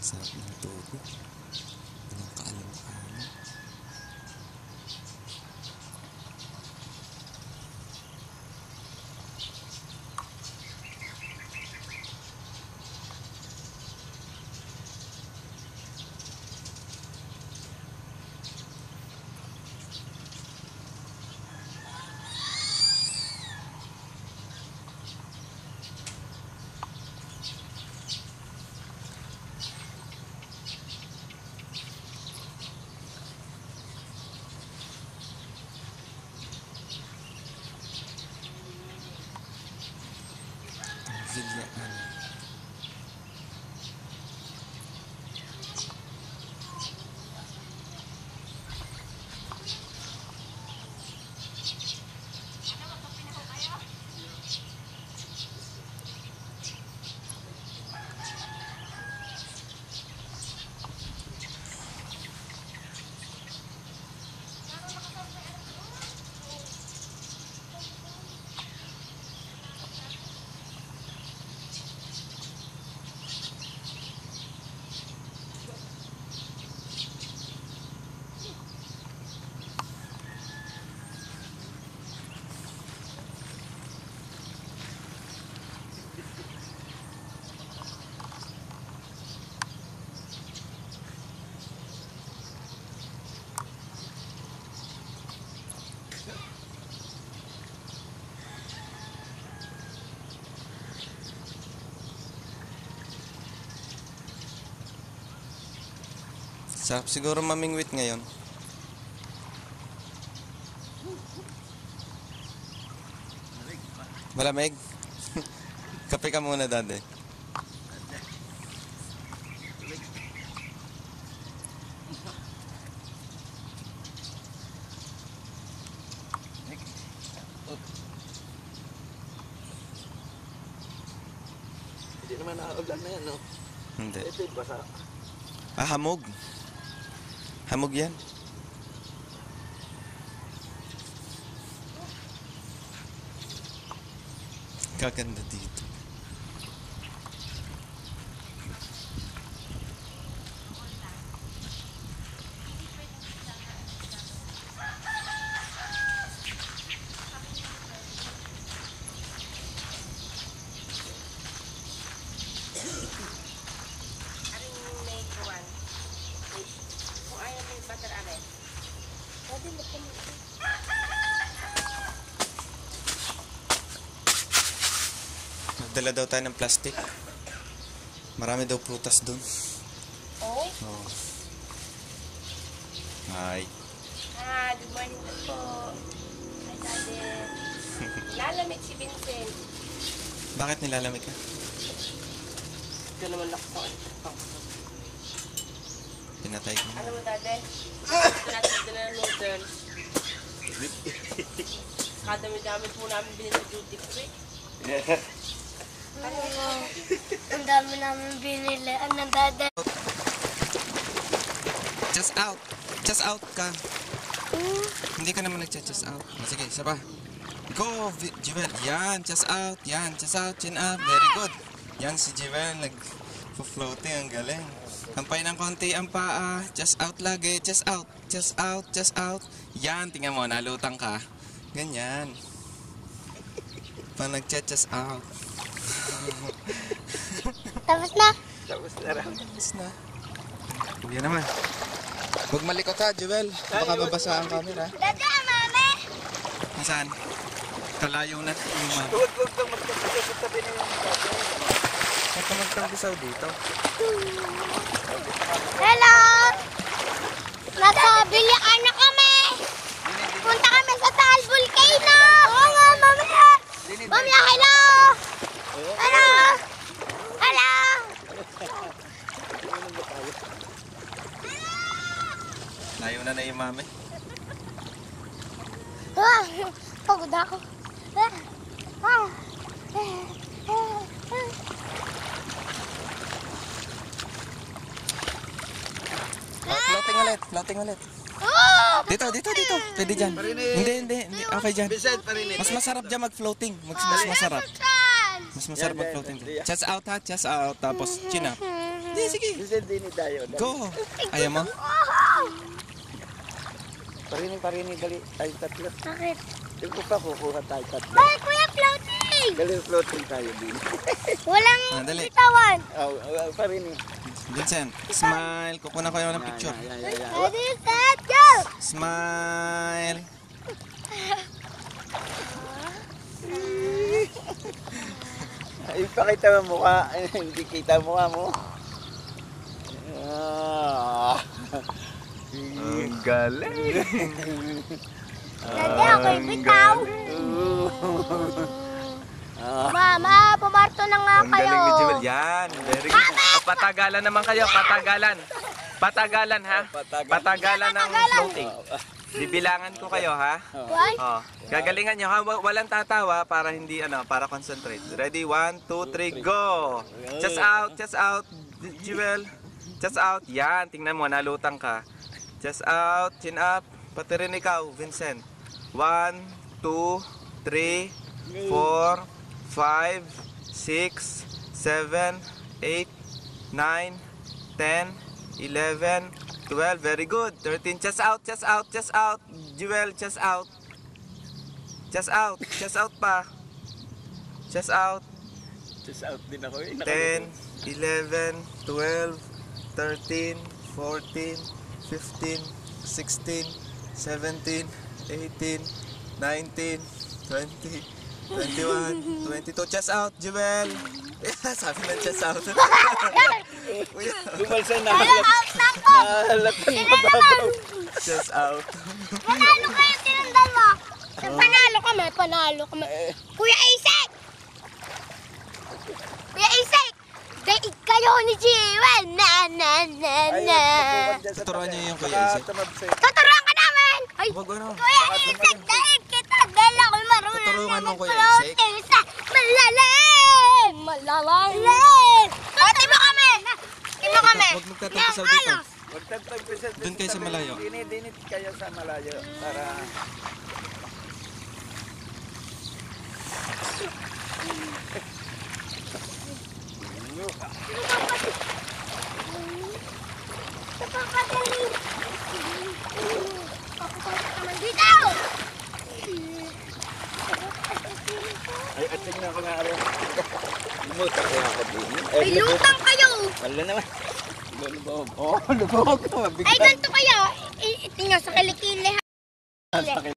Sarap ng tubig. Anong kaalam-alam. Vidyaan. Sarap siguro mamingwit ngayon. Malamig. Kape ka muna, Dade. Hindi naman nakakaglan na yan, no? Hindi. Ito yung basa. Hamog. Hamog yan. Kaganda dito. Nagdala daw tayo ng plastic. Marami daw prutas dun. Oh? Oh. Hi. Good morning po. Hi, Daddy. Lalamig si Vincent. Bakit nilalamig ka? Ito naman lakson. Pinatay ko na. Ano mo, Daddy? Ito natin na noodles. Kadami-dami po namin bilhin sa duty free. Ang dami namin binili. Anong Dada? Just out. Just out ka. Hindi ka naman nag-just out. Sige, isa pa. Go, Jivel. Yan, just out. Yan, just out. Chin up. Very good. Yan si Jivel. Nag-floating. Ang galing. Kampay ng konti ang paa. Just out lagi. Just out. Just out. Just out. Yan, tingnan mo. Nalutang ka. Ganyan. Pag nag-just out. Tapos na. Tapos na rin. Tapos na. Yan naman. Huwag malikot ha, Joel. Baka babasa ang camera. Dada, mami! Nasaan? Kalayo na yung map. Huwag kang magkasabi sa tabi na yung tatay. Huwag ka magtampisaw dito. Hello! Nakabili na kami! Punta kami sa Taal Volcano! Oo nga, mami! Mami, hello! Hello! Hello! Layo na yung mami. Pagod ako. Floating ulit. Floating ulit. Dito. Pwede dyan. Hindi. Okay dyan. Vincent, parinig. Mas masarap dyan mag-floating. Mas masarap. Mas masarap mag-floating dyan. Chest out ha. Chest out. Tapos chin up. Hindi, sige. Vincent, dini tayo. Dali. Go. Ayaw mo? Parini, dali. Tayo tatlo. Bakit? Yung ko pa, kukuha tayo tatlo. Ay, kuya, floating! Dali, floating tayo din. Walang Dali. bitawan. Parini. Vincent, smile. Kukunan ko yung ng picture. Ready, set, go! Smile. Ipakita mo mukha. Hindi kita mukha mo. Ang galing. Dati ako'y bitaw. Mama, pumarto na nga Ang kayo. galing ni Jewel. Yan. Very good. Oh, patagalan naman kayo. Patagalan. Patagalan ha. Patagalan ng floating. Bibilangan ko kayo ha. One, Oh, gagalingan nyo ha. Walang tatawa para hindi para concentrate. Ready? 1, 2, 3, go! Just out, Jewel. Just out. Yan, tingnan mo, nalutang ka. Just out, chin up. Pati rin ikaw, Vincent. 1, 2, 3, 4, 5, 6, 7, 8, 9, 10, 11, 12. Very good. 13. Just out. Jewel, just out. Just out pa. Just out. Just out din ako eh. 10, 11, 12, 13, 14, 15, 16, 17, 18, 19, 20, 21, 22. Just out, Jewel. Sabi na just out. Lumalsa na. out na ako. Nahalat ng mababaw. Just out. Panalo kayo silang dalawa. Panalo kami. Kuya Isaac! Date kayo ni Jewel. Tuturuan niyo yung Kuya Isaac. Tuturuan ka namin! Ay, Wag ano. Kuya Isaac, dahil kita. Dahil ako'y marunong Tuturuan mo, Kuya mag-floating sa malalim. Malalim. Timo kami. Wag magtatagpisaw dito. Magtagtagpisan. Doon kayo sa malayo. Dinit kayo sa malayo. Para... Napakadali. Papapasok naman dito. Ay, at tingnan ko nga rin. Lumutak kaya ako din. Ay, lutang kayo. Wala naman. Lubog. Oh, lubog. Ay, ganito kayo. Tingnan sa kilikili. Sakit.